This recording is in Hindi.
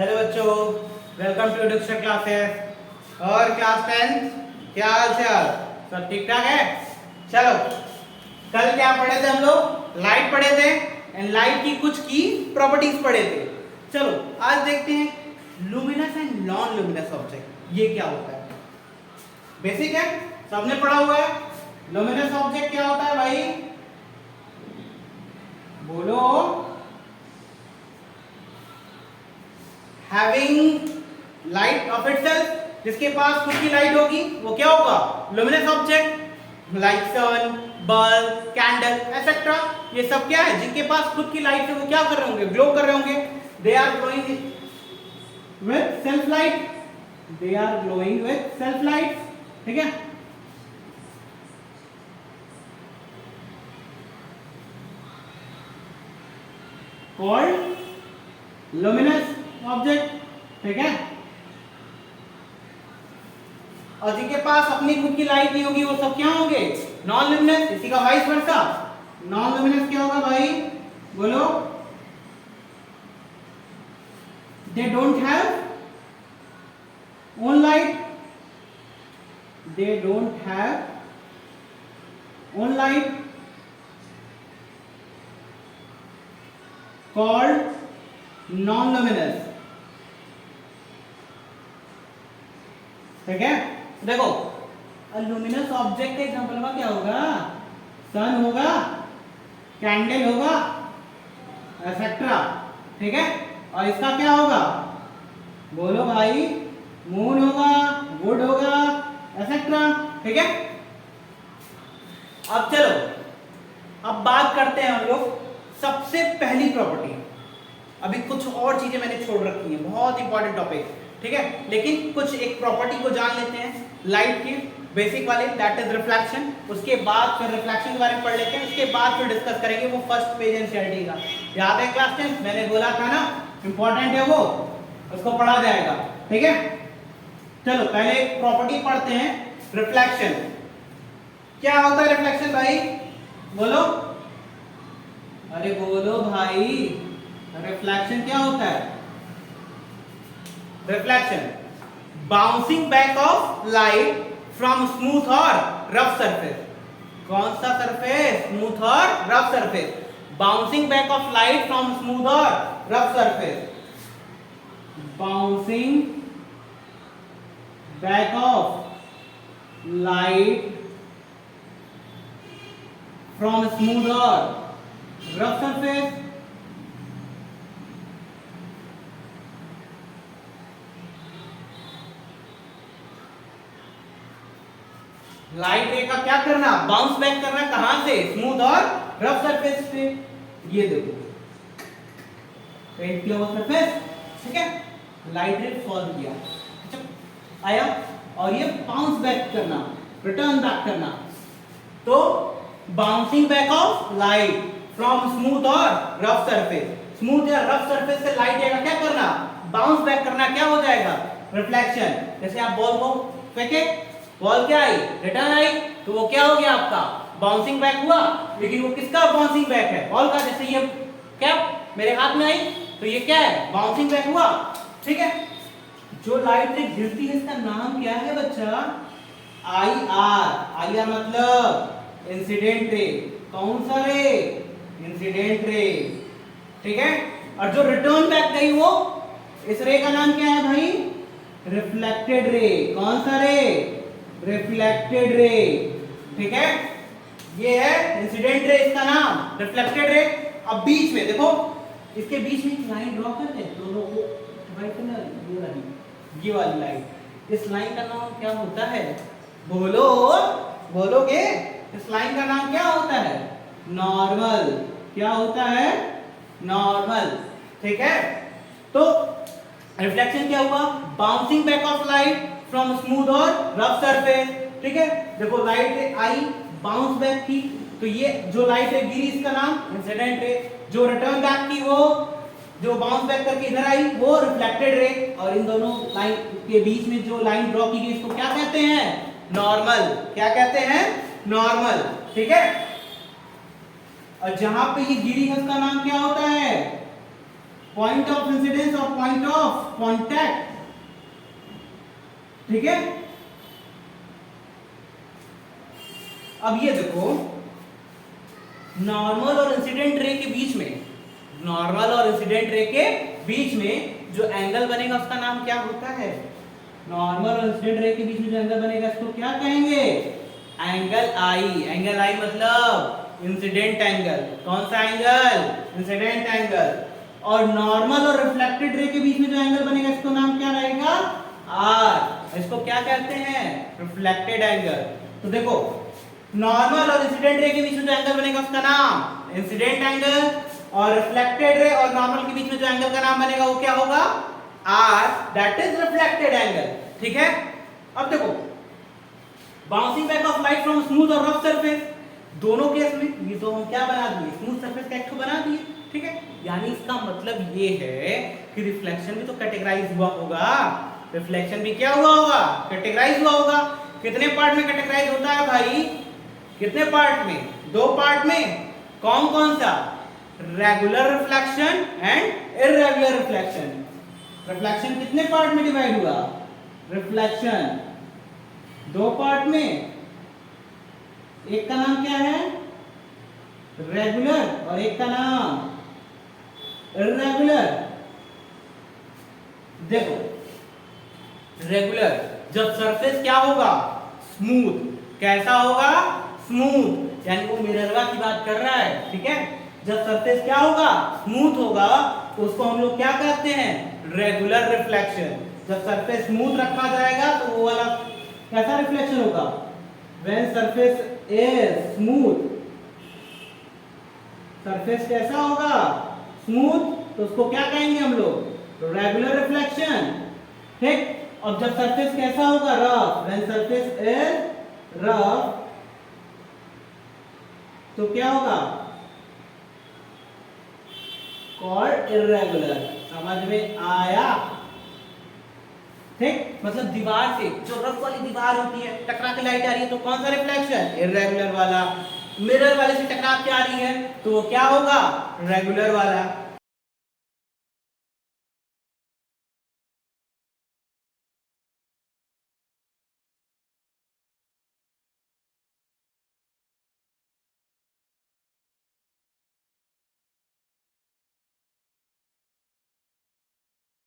हेलो बच्चों, वेलकम टू एडुकेशन क्लासेस और क्लास 10। क्या हाल चाल? सब ठीक ठाक है? चलो, कल क्या पढ़े थे हम लोग? लाइट पढ़े थे एंड लाइट की कुछ की प्रॉपर्टीज पढ़े थे। चलो आज देखते हैं luminous and non luminous object ये क्या होता है। बेसिक है, सबने पढ़ा हुआ है। लुमिनस ऑब्जेक्ट क्या होता है भाई? बोलो। हैविंग लाइट ऑफ इटसेल्फ, जिसके पास खुद की लाइट होगी वो क्या होगा? Luminous object. लाइक सन, बल्ब, कैंडल एटसेट्रा, ये सब क्या है? जिनके पास खुद की लाइट है वो क्या कर रहे होंगे? ग्लो कर रहे होंगे। They are glowing with self light. They are glowing with self light. ठीक है, कॉल्ड लुमिनस ऑब्जेक्ट। ठीक है, और जिनके पास अपनी खुद की लाइट नहीं होगी वो सब क्या होंगे? Non luminous. इसी का वाइस वर्सा, नॉन लुमिनस क्या होगा भाई? बोलो। They don't have own light. They don't have own light, called non luminous. ठीक है, देखो लुमिनस ऑब्जेक्ट का एग्जांपल में क्या होगा? सन होगा, कैंडल होगा एटसेट्रा। ठीक है, और इसका क्या होगा? बोलो भाई। मून होगा, वुड होगा एटसेट्रा। ठीक है, अब चलो अब बात करते हैं हम लोग सबसे पहली प्रॉपर्टी। अभी कुछ और चीजें मैंने छोड़ रखी हैं, बहुत इंपॉर्टेंट टॉपिक। ठीक है, लेकिन कुछ एक प्रॉपर्टी को जान लेते हैं लाइट के बेसिक वाले, दैट इज रिफ्लेक्शन। उसके बाद फिर रिफ्लेक्शन के बारे में पढ़ लेते हैं, उसके बाद फिर डिस्कस करेंगे वो फर्स्ट पेज एनसीईआरटी का। याद है क्लास 10 मैंने बोला था ना, इंपॉर्टेंट है वो, उसको पढ़ा जाएगा। ठीक है, चलो पहले एक प्रॉपर्टी पढ़ते हैं, रिफ्लेक्शन। क्या होता है रिफ्लेक्शन भाई? बोलो, अरे बोलो भाई, रिफ्लेक्शन क्या होता है? Reflection, bouncing back of light from smooth और रफ सरफेस। कौन सा सरफेस? स्मूथ और rough surface. Bouncing back of light from smooth और rough surface. Bouncing back of light from smooth और रफ सरफेस। लाइट रे का क्या करना? बाउंस बैक करना। कहां से? स्मूथ और रफ सरफेस पे। ये देखो पेंट किया हुआ सरफेस। ठीक है, लाइट रे फॉल किया, अच्छा आया, और ये बाउंस बैक करना, रिटर्न बैक करना। तो bouncing back of light from smooth और रफ सरफेस। स्मूथ या रफ सरफेस से लाइट का क्या करना? बाउंस बैक करना। क्या हो जाएगा? रिफ्लेक्शन। जैसे आप बॉल को फेंके, बॉल क्या आई? रिटर्न आई, तो वो क्या हो गया आपका? बाउंसिंग बैक हुआ। लेकिन वो किसका बाउंसिंग बैक है? बॉल का। जैसे ये कैप मेरे हाथ में आई तो ये क्या है? बाउंसिंग बैक हुआ। ठीक है, जो लाइट रे गिरती है इसका नाम क्या है बच्चा? I R. आई आर मतलब इंसिडेंट रे। कौन सा रे? Incident ray. ठीक है, और जो रिटर्न बैक गई वो, इस रे का नाम क्या है भाई? Reflected ray. कौन सा रे? Reflected ray. ठीक है, ये है इंसिडेंट रे, इसका नाम रिफ्लेक्टेड रे। अब बीच में देखो, इसके बीच में एक लाइन ड्रॉ करते हैं दोनों को, राइट कलर ये वाली, ये वाली लाइन। इस लाइन का नाम क्या होता है? बोलो, बोलोगे? इस लाइन का नाम क्या होता है? नॉर्मल। क्या होता है? नॉर्मल। ठीक है, तो रिफ्लेक्शन क्या हुआ? Bouncing back of light from smooth और रफ सरफेस। ठीक है, देखो लाइट आई, बाउंस बैक की, तो ये जो लाइट रे गिरी इसका नाम इंसिडेंट रे। जो रिटर्न बैक की, वो जो बाउंस बैक करके इधर आई वो रिफ्लेक्टेड रे। और इन दोनों लाइन के बीच में जो लाइन ड्रॉ की गई इसको क्या कहते हैं? नॉर्मल। क्या कहते हैं? नॉर्मल। ठीक है, और जहां पे ये गिरी है उसका नाम क्या होता है? पॉइंट ऑफ इंसिडेंस और पॉइंट ऑफ कांटेक्ट, ठीक है। अब ये देखो, नॉर्मल और इंसिडेंट रे के बीच में, नॉर्मल और इंसिडेंट रे के बीच में जो एंगल बनेगा उसका नाम क्या होता है? नॉर्मल और इंसिडेंट रे के बीच में जो एंगल बनेगा इसको क्या कहेंगे? एंगल आई। एंगल आई मतलब इंसिडेंट एंगल। कौन सा एंगल? Incident angle. और नॉर्मल और रिफ्लेक्टेड रे के बीच में जो एंगल बनेगा इसको नाम क्या रहेगा? आर। इसको क्या कहते हैं? Reflected angle. तो देखो, नॉर्मल और इंसिडेंट रे के बीच में जो एंगल बनेगा उसका नाम इंसिडेंट एंगल, और रिफ्लेक्टेड रे और नॉर्मल के बीच में जो एंगल का नाम बनेगा वो क्या होगा? Or, that is reflected angle, ठीक है। अब देखो, bouncing back of light from smooth और रफ सरफेस, दोनों केस में ये तो हम क्या बना दिए? स्मूथ सरफेस का एक बना दिए, ठीक है। यानी इसका मतलब ये है कि रिफ्लेक्शन भी तो कैटेगराइज हुआ होगा। रिफ्लेक्शन भी क्या हुआ होगा? कैटेगराइज हुआ होगा। कितने पार्ट में कैटेगराइज होता है भाई? कितने पार्ट में? 2 पार्ट में। कौन कौन सा? Regular reflection and irregular reflection. Reflection कितने पार्ट में डिवाइड हुआ? रिफ्लेक्शन 2 पार्ट में। एक का नाम क्या है? रेगुलर, और एक का नाम इररेगुलर। देखो, रेगुलर जब सरफेस क्या होगा? स्मूथ। कैसा होगा? स्मूथ, यानी वो मिररवा की बात कर रहा है, ठीक है। जब सरफेस क्या होगा? स्मूथ होगा, तो उसको हम लोग क्या कहते हैं? Regular reflection. जब सरफेस स्मूथ रखा जाएगा तो वो वाला कैसा रिफ्लेक्शन होगा? When surface is smooth, surface कैसा होगा? स्मूथ, तो उसको क्या कहेंगे हम लोग? रेगुलर रिफ्लेक्शन, ठीक। और जब सरफेस कैसा होगा? Rough. When surface is rough, तो क्या होगा? Called irregular. समझ में आया? ठीक, मतलब दीवार से जो रफ वाली दीवार होती है, टकरा के लाइट आ रही है, तो कौन सा रिफ्लेक्शन? इररेगुलर वाला। मिरर वाले से टकरा के आ रही है तो वो क्या होगा? रेगुलर वाला।